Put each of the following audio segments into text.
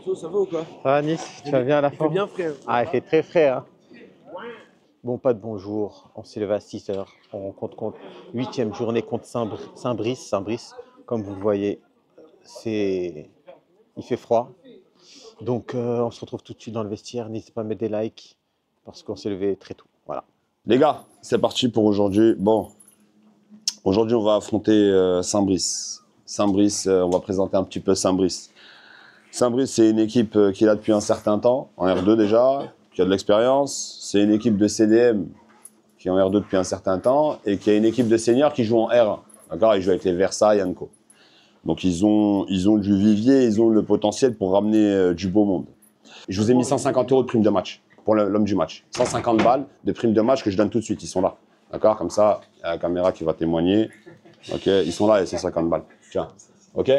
Ça va ou quoi? Ça va Nice, tu vas bien à la Il fin? fait bien frais. Hein. Ah, il fait très frais. Hein. Bon, pas de bonjour. On s'est levé à 6 h. On rencontre contre 8e journée contre Saint-Brice. Saint-Brice, comme vous le voyez, il fait froid. Donc, on se retrouve tout de suite dans le vestiaire. N'hésitez pas à mettre des likes parce qu'on s'est levé très tôt. Voilà. Les gars, c'est parti pour aujourd'hui. Bon, aujourd'hui, on va affronter Saint-Brice. Saint-Brice, on va présenter un petit peu Saint-Brice. Saint-Brice, c'est une équipe qui est là depuis un certain temps, en R2 déjà, qui a de l'expérience. C'est une équipe de CDM qui est en R2 depuis un certain temps et qui a une équipe de seniors qui joue en R1. D'accord, ils jouent avec les Versailles, Anco. Donc ils ont du vivier, ils ont le potentiel pour ramener du beau monde. Je vous ai mis 150 € de prime de match pour l'homme du match. 150 balles de prime de match que je donne tout de suite, ils sont là. D'accord, comme ça, il y a la caméra qui va témoigner. Ok, ils sont là et c'est 50 balles. Tiens, ok,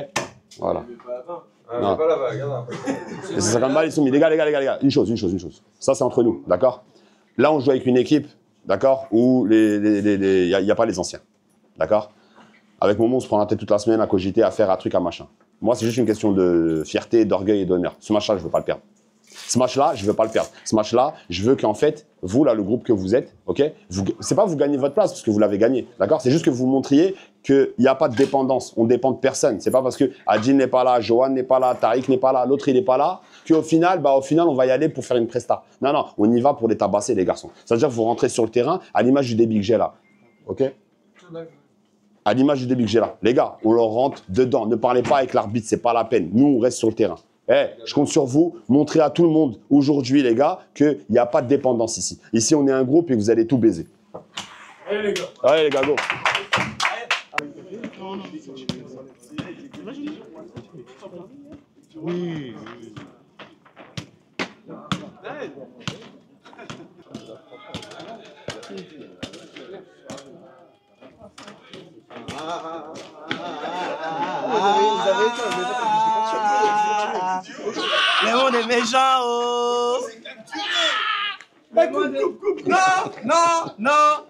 voilà. Non. Pas la vague, hein. Et ces 50 balles, ils sont mis. Les gars. Une chose. Ça, c'est entre nous, d'accord? Là, on joue avec une équipe, d'accord, où il n'y a pas les anciens, d'accord? Avec Momo, on se prend la tête toute la semaine à cogiter, à faire un truc, à machin. Moi, c'est juste une question de fierté, d'orgueil et d'honneur. Ce match-là, je ne veux pas le perdre. Ce match-là, je ne veux pas le perdre. Ce match-là, je veux qu'en fait, vous, là, le groupe que vous êtes, ok, c'est pas vous gagnez votre place parce que vous l'avez gagné, d'accord? C'est juste que vous montriez qu'il n'y a pas de dépendance. On ne dépend de personne. C'est pas parce que Adil n'est pas là, Johan n'est pas là, Tariq n'est pas là, l'autre, il n'est pas là, qu'au final, on va y aller pour faire une presta. Non, on y va pour les tabasser, les garçons. C'est-à-dire que vous rentrez sur le terrain à l'image du débit que j'ai là, ok? À l'image du débit que j'ai là. Les gars, on leur rentre dedans. Ne parlez pas avec l'arbitre, c'est pas la peine. Nous, on reste sur le terrain. Je compte sur vous. Montrez à tout le monde aujourd'hui, les gars, qu'il n'y a pas de dépendance ici. Ici, on est un groupe et vous allez tout baiser. Allez les gars, go. Oui. Mais on est méchants, oh! Coupe.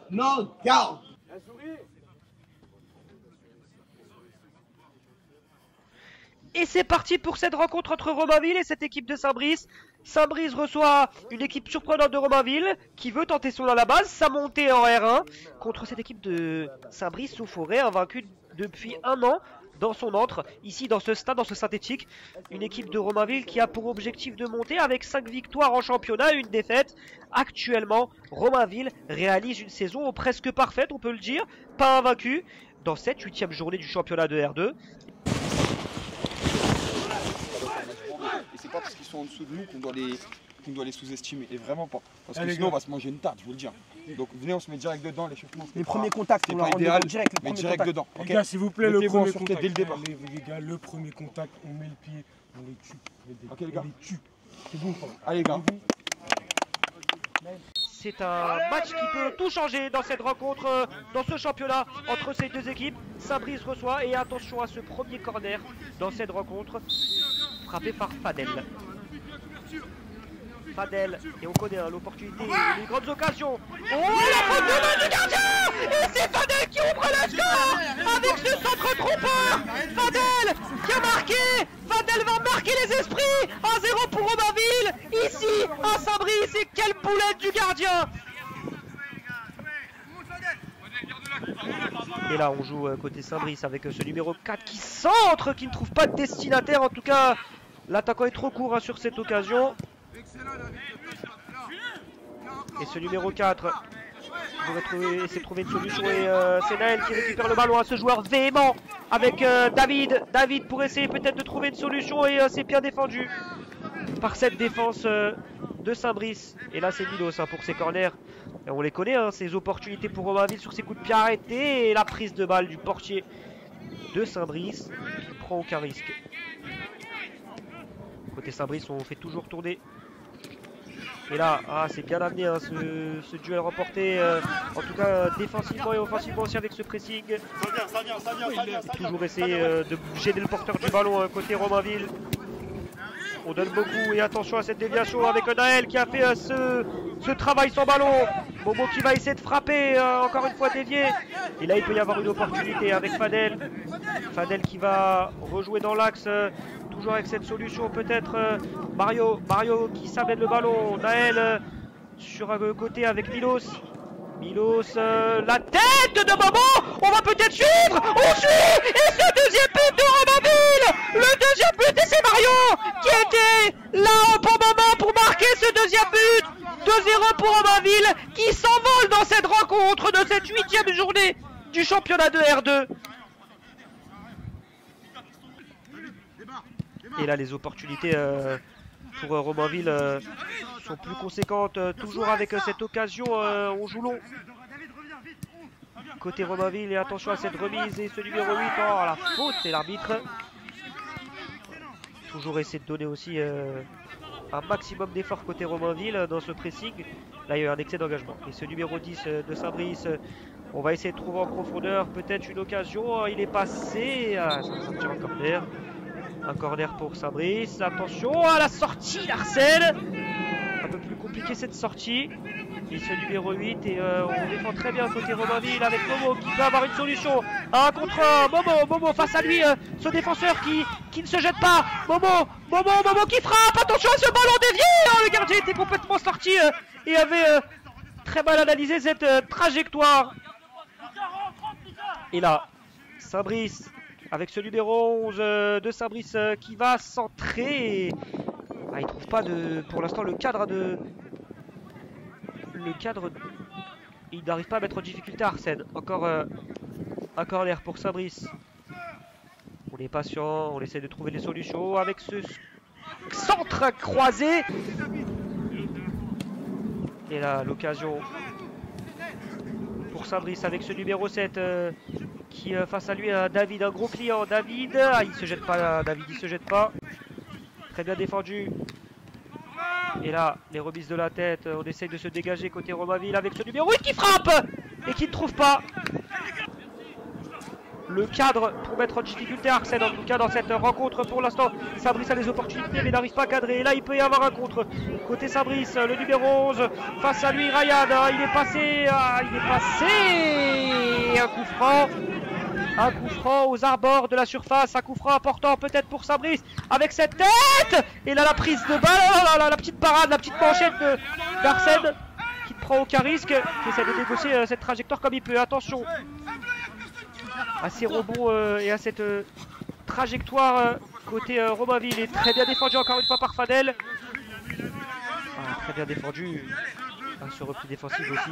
Non, garde! Et c'est parti pour cette rencontre entre Romainville et cette équipe de Saint-Brice. Saint-Brice reçoit une équipe surprenante de Romainville qui veut tenter son à la base, sa montée en R1 contre cette équipe de Saint-Brice sous Forêt, invaincue depuis un an dans son antre, ici dans ce stade, dans ce synthétique. Une équipe de Romainville qui a pour objectif de monter avec 5 victoires en championnat et une défaite. Actuellement, Romainville réalise une saison presque parfaite, on peut le dire, pas invaincu dans cette 8e journée du championnat de R2. Et c'est pas parce qu'ils sont en dessous de nous qu'on doit les sous-estimer. Et vraiment pas. Parce que sinon on va se manger une tarte, je vous le dis. Donc venez, on se met direct dedans, l'échauffement. Les premiers contacts, c'est pas idéal, mais direct dedans. Les gars, s'il vous plaît, le premier contact. Dès le départ. Les gars, le premier contact, on met le pied, on les tue. Ok les gars. On les tue. C'est bon. Allez les gars. C'est un match qui peut tout changer dans cette rencontre, dans ce championnat entre ces deux équipes. Saint-Brice reçoit et attention à ce premier corner dans cette rencontre, frappé par Fadel. Fadel, et on connaît l'opportunité, les grandes occasions. Oh, la faute de main du gardien! Et c'est Fadel qui ouvre le score avec ce centre trompeur. Fadel qui a marqué. Fadel va marquer les esprits. 1-0 pour Romainville, ici à Saint-Brice. Et quelle boulette du gardien! Et là on joue côté Saint-Brice avec ce numéro 4 qui centre, qui ne trouve pas de destinataire. En tout cas, l'attaquant est trop court sur cette occasion. Et ce numéro 4 essaie de trouver une solution et c'est Naël qui récupère le ballon à ce joueur véhément avec David. David pour essayer peut-être de trouver une solution et c'est bien défendu par cette défense de Saint-Brice. Et là c'est Milos pour ses corners. Et on les connaît, ces opportunités pour Romainville sur ses coups de pied arrêtés et la prise de balle du portier de Saint-Brice qui ne prend aucun risque. Côté Saint-Brice, on fait toujours tourner. Et là, c'est bien amené ce duel remporté, en tout cas défensivement et offensivement aussi avec ce pressing. Toujours essayer de gêner le porteur du ballon côté Romainville. On donne beaucoup et attention à cette déviation avec Naël qui a fait ce travail sans ballon. Momo qui va essayer de frapper, encore une fois dévié. Et là il peut y avoir une opportunité avec Fadel. Fadel qui va rejouer dans l'axe. toujours avec cette solution peut-être Mario qui s'amène le ballon. Naël sur un côté avec Milos. Milos, la tête de Momo. On va peut-être suivre. On suit. Et ce deuxième but de Romainville. Le deuxième but et c'est Mario qui était là pour moment pour marquer ce deuxième but. 2-0 pour Romainville qui s'envole dans cette rencontre de cette 8e journée du championnat de R2. Et là les opportunités pour Romainville sont plus conséquentes, toujours avec cette occasion, on joue long. Côté Romainville et attention à cette remise et ce numéro 8, oh la faute et l'arbitre. Toujours essayer de donner aussi un maximum d'efforts côté Romainville dans ce pressing. Là il y a eu un excès d'engagement. Et ce numéro 10 de Saint-Brice, on va essayer de trouver en profondeur peut-être une occasion. Il est passé, ça va sortir en corner. Un corner pour Saint-Brice. Attention à la sortie d'Arsène. Un peu plus compliqué cette sortie. Et ce numéro 8 et on défend très bien côté Romainville avec Momo qui peut avoir une solution. Un contre Momo face à lui, ce défenseur qui ne se jette pas. Momo qui frappe. Attention à ce ballon dévié. Le gardien était complètement sorti et avait très mal analysé cette trajectoire. Et là, Saint-Brice avec ce numéro 11 de Saint-Brice qui va centrer. Ah, il trouve pas pour l'instant le cadre il n'arrive pas à mettre en difficulté Arsène. Encore un corner pour Saint-Brice. On est patient, on essaie de trouver des solutions avec ce centre croisé. Et là l'occasion pour Saint-Brice avec ce numéro 7 qui face à lui a David, un gros client. David, il se jette pas, David il se jette pas. Très bien défendu. Et là, les remises de la tête, on essaye de se dégager côté Romainville avec ce numéro 8 qui frappe et qui ne trouve pas le cadre pour mettre en difficulté Arsène. En tout cas dans cette rencontre pour l'instant, Saint-Brice a des opportunités mais n'arrive pas à cadrer. Et là il peut y avoir un contre côté Saint-Brice, le numéro 11 face à lui Ryan, il est passé, un coup franc aux abords de la surface, un coup franc important peut-être pour Saint-Brice avec cette tête. Et là la prise de balle, la petite parade, la petite manchette d'Arsène qui ne prend aucun risque, qui essaie de négocier cette trajectoire comme il peut. Attention à ces rebonds et à cette trajectoire côté Romainville. Et très bien défendu encore une fois par Fadel. Très bien défendu. Ce repli défensif aussi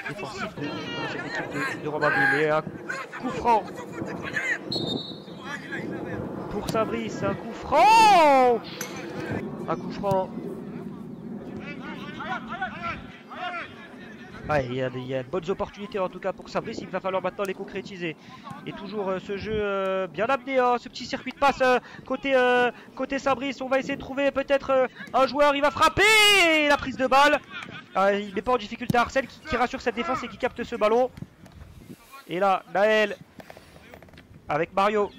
défensif de cette équipe de Romainville. Et un coup franc pour Saint-Brice. Un coup franc. Il y a de bonnes opportunités en tout cas pour Saint-Brice, il va falloir maintenant les concrétiser. Et toujours ce jeu bien amené, ce petit circuit de passe côté Saint-Brice. On va essayer de trouver peut-être un joueur, il va frapper. Et la prise de balle, il n'est pas en difficulté Arsène qui rassure cette défense et qui capte ce ballon. Et là, Naël avec Mario,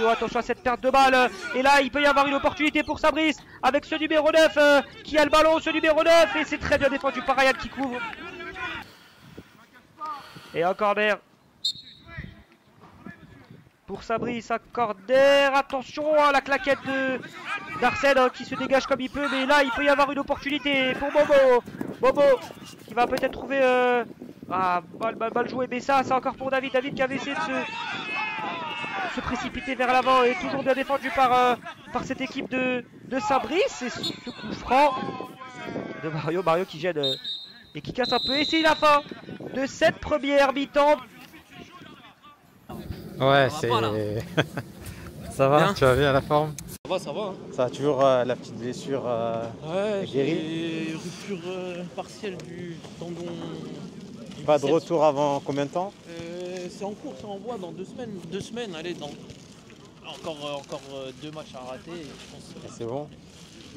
attention à cette perte de balle. Et là, il peut y avoir une opportunité pour Saint-Brice avec ce numéro 9 qui a le ballon, ce numéro 9. Et c'est très bien défendu par Ryan qui couvre. Et un corner pour Saint-Brice, un corner. Attention à la claquette d'Arsène qui se dégage comme il peut. Mais là, il peut y avoir une opportunité pour Momo qui va peut-être trouver... mal joué. Mais ça, c'est encore pour David. David qui avait essayé de se précipiter vers l'avant et toujours bien défendu par cette équipe de Saint-Brice. Et ce coup franc de Mario qui gêne et qui casse un peu. Et c'est la fin de cette première mi-temps. Ouais, c'est... Ça va, bien. Tu vas bien à la forme? Ça va. Hein. Ça a toujours la petite blessure guérie. Rupture partielle du tendon. Pas de retour avant combien de temps? C'est en cours, c'est en voie dans 2 semaines. 2 semaines, allez, encore 2 matchs à rater. Je pense. C'est bon.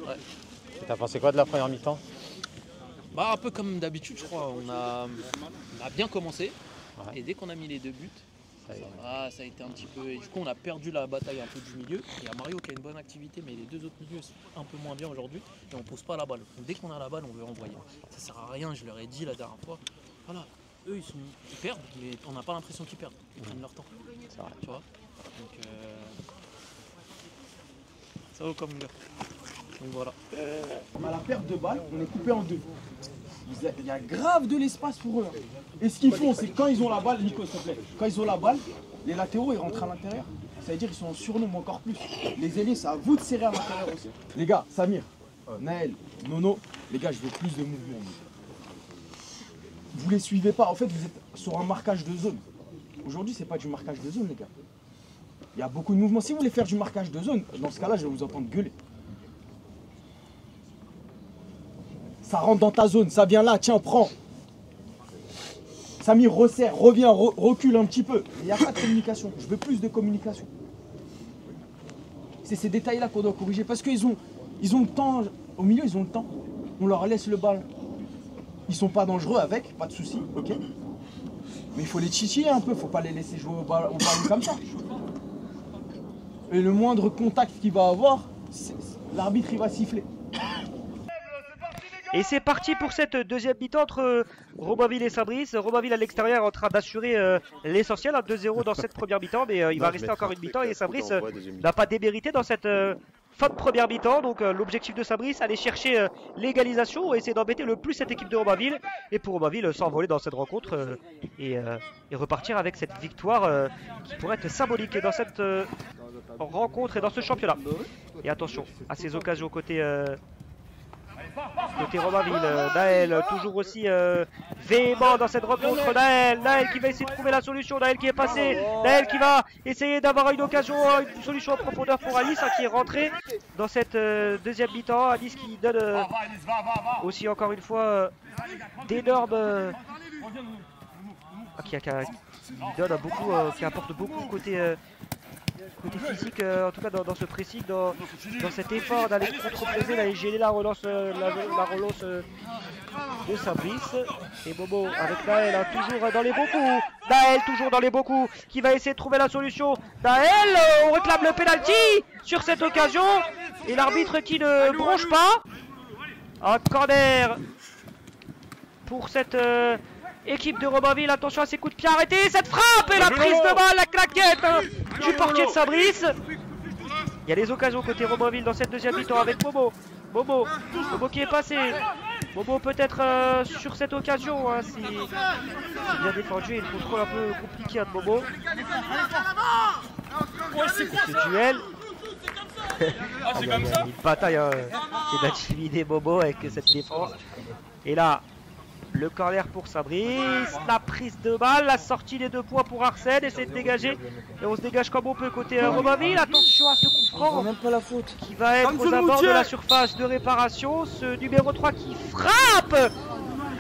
Ouais. T'as pensé quoi de la première mi-temps? Un peu comme d'habitude, je crois. On a bien commencé. Ouais. Et dès qu'on a mis les 2 buts, ça a été un petit peu... Et du coup, on a perdu la bataille un peu du milieu. Il y a Mario qui a une bonne activité, mais les 2 autres milieux sont un peu moins bien aujourd'hui. Et on ne pose pas la balle. Donc, dès qu'on a la balle, on veut envoyer. Ça sert à rien, je leur ai dit la dernière fois. Voilà, eux ils perdent, mais on n'a pas l'impression qu'ils perdent. Ils prennent leur temps. Tu vois. Donc Ça vaut comme gars. Donc voilà. À la perte de balles, on est coupé en deux. Il y a grave de l'espace pour eux. Et ce qu'ils font, c'est que quand ils ont la balle, Nico, s'il te plaît, quand ils ont la balle, les latéraux ils rentrent à l'intérieur. Ça veut dire qu'ils sont en surnombre encore plus. Les ailiers, c'est à vous de serrer à l'intérieur aussi. Les gars, Samir, Naël, Nono, les gars, je veux plus de mouvement. Vous les suivez pas. En fait, vous êtes sur un marquage de zone. Aujourd'hui, c'est pas du marquage de zone, les gars. Il y a beaucoup de mouvements. Si vous voulez faire du marquage de zone, dans ce cas-là, je vais vous entendre gueuler. Ça rentre dans ta zone, ça vient là, tiens, prends. Samir, resserre, reviens, recule un petit peu. Il n'y a pas de communication, je veux plus de communication. C'est ces détails-là qu'on doit corriger, parce qu'ils ont le temps, au milieu ils ont le temps. On leur laisse le ballon. Ils sont pas dangereux avec, pas de souci, ok. Mais il faut les titiller un peu, faut pas les laisser jouer au ballon comme ça. Et le moindre contact qu'il va avoir, l'arbitre il va siffler. Et c'est parti pour cette deuxième mi-temps entre Romainville et Saint-Brice. Romainville à l'extérieur en train d'assurer l'essentiel, 2-0 dans cette première mi-temps, mais il va rester encore une mi-temps et Saint-Brice n'a pas démérité dans cette fin de première mi-temps. Donc l'objectif de Saint-Brice, aller chercher l'égalisation, essayer d'embêter le plus cette équipe de Romainville. Et pour Romainville, s'envoler dans cette rencontre et repartir avec cette victoire qui pourrait être symbolique dans cette rencontre et dans ce championnat. Et attention à ces occasions côté Romainville. Naël toujours aussi véhément dans cette rencontre. Naël qui va essayer de trouver la solution. Naël qui est passé. Naël qui va essayer d'avoir une occasion, une solution en profondeur pour Alice qui est rentré dans cette deuxième mi-temps. Alice qui donne aussi encore une fois d'énormes qui donne beaucoup, qui apporte beaucoup côté physique, en tout cas dans ce pressing, dans cet effort d'aller contre-presser, d'aller gêner la relance de Saint-Brice. Et Bobo avec Naël, toujours dans les bons coups. Naël toujours dans les bons coups, qui va essayer de trouver la solution. Naël, on réclame le penalty sur cette occasion. Et l'arbitre qui ne bronche pas. Un corner pour cette équipe de Romainville. Attention à ses coups de pied arrêtés. Cette frappe et la prise de balle, la claquette du portier de Saint-Brice. Il y a des occasions côté Romainville dans cette deuxième mi-temps avec Bobo. Bobo qui est passé. Bobo peut-être sur cette occasion. C'est bien défendu et le contrôle un peu compliqué de Bobo. Ce duel. Il y a une bataille qui est d'intimider Bobo avec cette défense. Et là, le corner pour Saint-Brice, la prise de balle, la sortie des 2 points pour Arsène, essaie de dégager. Et on se dégage comme on peut côté Romainville. Attention à ce coup franc qui va être aux abords de la surface de réparation. Ce numéro 3 qui frappe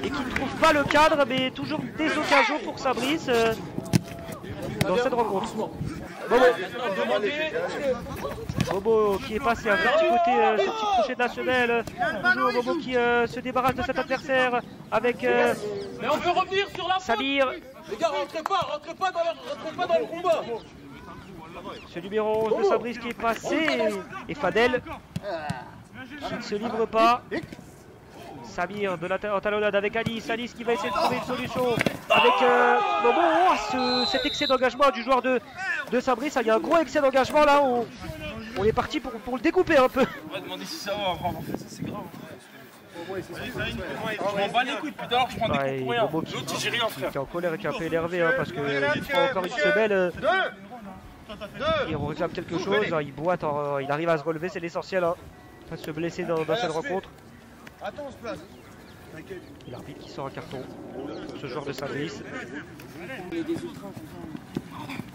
et qui ne trouve pas le cadre, mais toujours des occasions pour Saint-Brice dans cette rencontre. Bobo qui est passé un petit côté, ce petit crochet de la semelle. Toujours Bobo qui se débarrasse de cet adversaire avec mais on peut revenir sur la Samir. Les gars, rentrez pas dans le combat. Ce numéro 11 de Saint-Brice qui est passé. Et Fadel qui ne se livre pas. Samir de la talonnade avec Alice. Alice qui va essayer de trouver une solution avec Bobo. Cet excès d'engagement du joueur de Saint-Brice. Il y a un gros excès d'engagement là. On est parti pour le découper un peu. On va demander si ça va, en fait, ça c'est grave. Je m'en bats les couilles, depuis tout à l'heure je prends des coups pour rien. L'autre j'ai rien frère. Qui est en colère et qui est un peu énervé parce qu'il prend encore une semelle. Il réclame quelque chose, il boite, il arrive à se relever, c'est l'essentiel. Pas de se blesser dans cette rencontre. Attends, on se place. Et l'arbitre qui sort un carton pour ce joueur de Saint-Brice.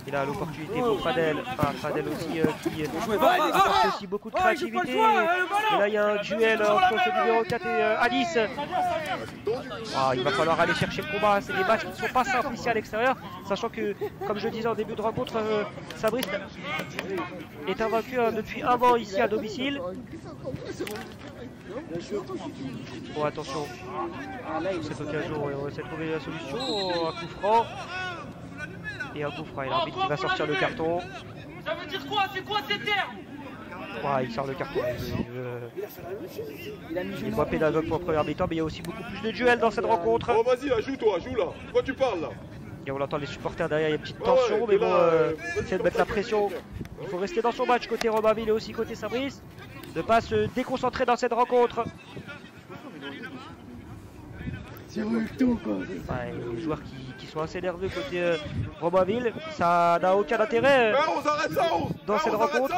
Il a l'opportunité pour Fadel. Fadel aussi qui apporte aussi beaucoup de créativité. Et là il y a un duel entre ce numéro 4 et Alice. Il va falloir aller chercher le combat. C'est des matchs qui ne sont pas simples ici à l'extérieur. Sachant que, comme je le disais en début de rencontre, Saint-Brice est invaincu depuis un an ici à domicile. Bon, attention. Cette occasion, on essaie de trouver la solution. Un coup franc. Et un coup franc. Et l'arbitre qui va sortir le carton. Ça veut dire quoi? C'est quoi ces termes? Il sort le carton. Il voit pédagogue pour la première mi-temps, mais il y a aussi beaucoup plus de duels dans cette rencontre. Oh, vas-y, joue toi, joue là. Pourquoi tu parles là? Et on entend les supporters derrière, il y a une petite tension, mais bon, c'est de mettre la pression. Il faut rester dans son match côté Romainville et aussi côté Saint-Brice. Ne pas se déconcentrer dans cette rencontre. Ouais, les joueurs qui sont assez nerveux côté Romainville, ça n'a aucun intérêt dans cette rencontre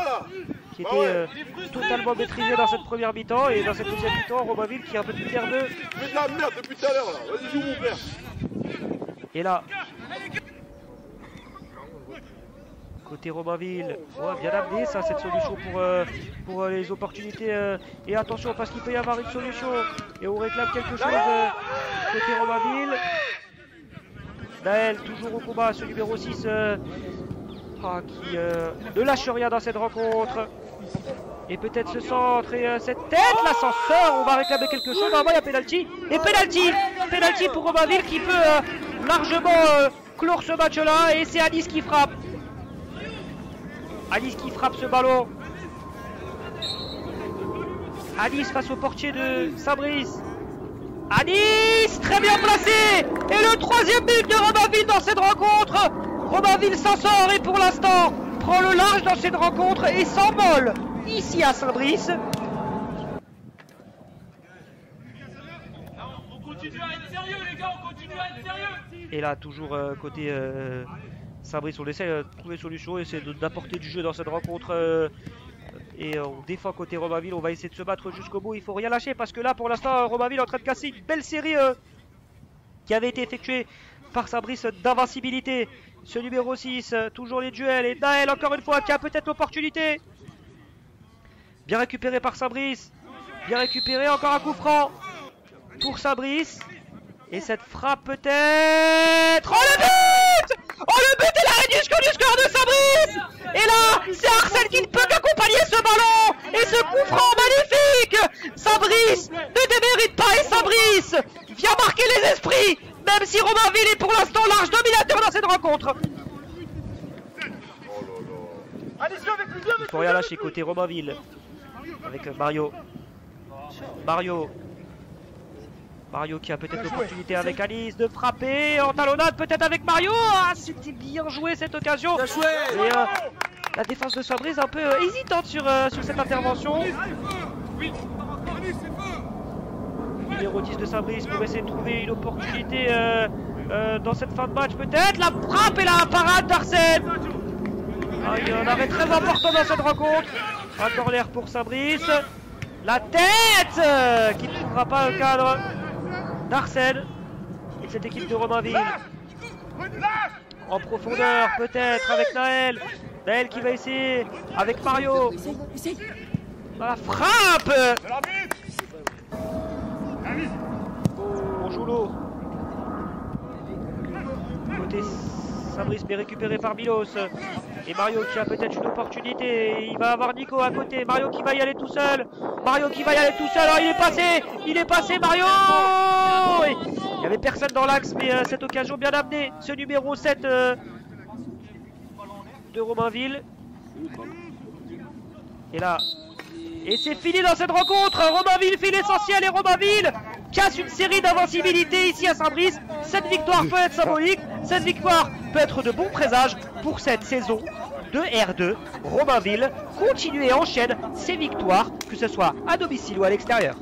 qui était totalement maîtrisée dans cette première mi-temps, et dans cette deuxième mi-temps, Romainville qui est un peu plus nerveux. Fais de la merde depuis tout à l'heure là, vas-y joue mon frère. Et là, côté Romainville, ouais, bien amené ça, cette solution pour les opportunités. Et attention, parce qu'il peut y avoir une solution et on réclame quelque chose côté Romainville. Naël, toujours au combat, ce numéro 6 qui ne lâche rien dans cette rencontre. Et peut-être ce centre et cette tête, l'ascenseur, on va réclamer quelque chose. Normalement, il y a pénalty. Et pénalty pour Romainville qui peut largement clore ce match-là. Et c'est Anis qui frappe. Anis qui frappe ce ballon. Anis face au portier de Saint-Brice. Anis, très bien placé. Et le troisième but de Romainville dans cette rencontre. Romainville s'en sort et pour l'instant prend le large dans cette rencontre et s'envole ici à Saint-Brice. On continue à être sérieux les gars, on continue à être sérieux. Et là toujours côté Saint-Brice, on essaie de trouver une solution, essaie d'apporter du jeu dans cette rencontre. Et on défend côté Romainville, on va essayer de se battre jusqu'au bout, il faut rien lâcher parce que là pour l'instant Romainville est en train de casser une belle série qui avait été effectuée par Saint-Brice d'invincibilité. Ce numéro 6, toujours les duels, et Naël encore une fois qui a peut-être l'opportunité. Bien récupéré par Saint-Brice, bien récupéré, encore un coup franc pour Saint-Brice. Et cette frappe peut-être... Oh le but! Oh le but et la réduction du score de Saint-Brice! Et là, c'est Arsène qui ne peut qu'accompagner ce ballon! Et ce coup franc magnifique! Saint-Brice ne démérite pas et Saint-Brice vient marquer les esprits! Même si Romainville est pour l'instant large dominateur dans cette rencontre. Il faut rien lâcher côté Romainville. Avec Mario. Mario qui a peut-être l'opportunité avec Alice de frapper en talonnade, peut-être avec Mario. Ah, c'était bien joué cette occasion. Et la défense de Saint-Brice un peu hésitante sur cette intervention. Numéro 10 de Saint-Brice pour essayer de trouver une opportunité dans cette fin de match peut-être. La frappe et la parade d'Arsène. Il y a un arrêt très important dans cette rencontre. Un corner pour Saint-Brice. La tête qui ne trouvera pas le cadre d'Arsène et de cette équipe de Romainville. En profondeur peut-être avec Naël. Naël qui va essayer avec Mario. La frappe. Oh, Joulot. Côté Saint-Brice mais récupéré par Milos. Et Mario qui a peut-être une opportunité. Il va avoir Nico à côté. Mario qui va y aller tout seul. Oh, il est passé Mario. Et il n'y avait personne dans l'axe, mais cette occasion bien amenée. Ce numéro 7 de Romainville. Et là. Et c'est fini dans cette rencontre. Romainville fait l'essentiel et Romainville casse une série d'invincibilité ici à Saint-Brice. Cette victoire peut être symbolique. Cette victoire peut être de bon présage pour cette saison de R2. Romainville continue et enchaîne ses victoires, que ce soit à domicile ou à l'extérieur.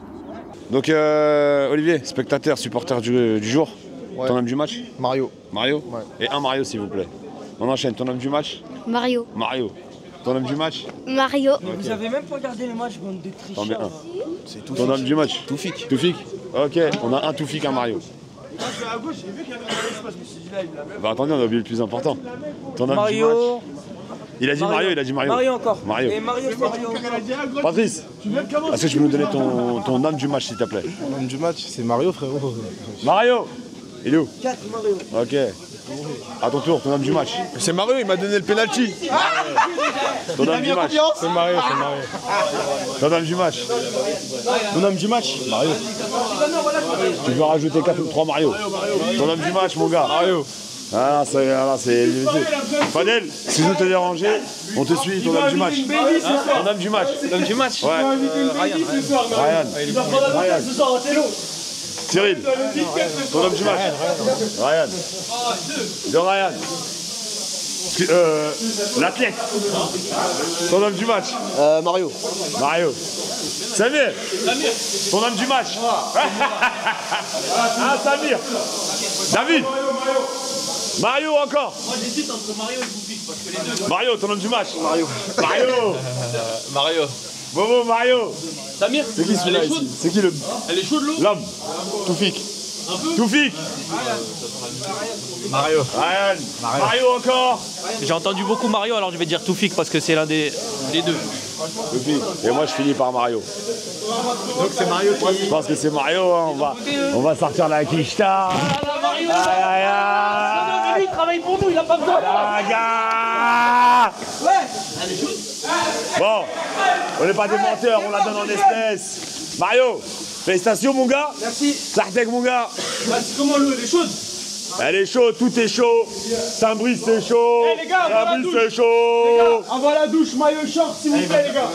Donc Olivier, spectateur, supporter du jour, ouais. Ton homme du match? Mario. Mario Ouais. Et un Mario s'il vous plaît. On enchaîne, ton homme du match? Mario. Mario. Ton homme du match? Mario. Mais vous avez même pas regardé le match, bande de tricheurs. T'en mets un. C'est Ton homme du match? Toufik. Toufik? Ok, on a un Toufik, un Mario. Moi je suis à gauche, j'ai vu qu'il y avait un espace, je me suis dit là, il l'a même. Bah attendez, on a oublié le plus important. Ton homme Mario. du match? Il a dit Mario, il a dit Mario. Mario encore. Mario. Et Mario, c'est Mario. Patrice, est-ce que tu peux nous donner ton homme du match s'il te plaît? L'homme du match, c'est Mario, frérot. Mario! Il est où? 4 Mario. Ok. À ton tour, ton homme du match. C'est Mario, il m'a donné le penalty. Ton homme du match. C'est Mario, c'est Mario. Ton homme du match. Mon homme du match, Mario. Tu peux rajouter 4 ou 3 Mario. Ton homme du match, mon gars. Mario. Ah, c'est limité. Fadel, si vous te dérangez, on te suit, ton homme du match. Ton homme du match. L'homme du match. Ouais. Ryan. Ryan. Cyril, ton homme du match. Ryan. De Ryan. L'athlète. Ton homme du match. Mario. Mario. Samir. Ton homme du match. Ah, Samir. David. Mario encore. Moi j'hésite entre Mario et Toufik parce que les deux. Mario, ton homme du match. Mario. Mario. Mario. Bobo, Mario. Samir, C'est qui celui-là ici? C'est qui le. Elle est chaude l'eau. L'homme. Toufik. Toufik. Mario. Ryan. Mario encore. J'ai entendu beaucoup Mario, alors je vais dire Toufik parce que c'est l'un des deux. Toufik. Et moi je finis par Mario. Donc c'est Mario qui. Je pense que c'est Mario, hein. On va sortir la quicheta. Mario, Aïe, aïe, aïe. il travaille pour nous, il a pas besoin. Bon, on n'est pas des menteurs, on la donne en espèces. Mario, félicitations mon gars. Merci. Sartek mon gars. C'est comment l'eau, elle est chaude? Elle est chaude, tout est chaud. Saint-Brice c'est chaud. Eh, les gars, Saint-Brice c'est chaud. Avant la douche, maillot short, s'il vous plaît, les gars.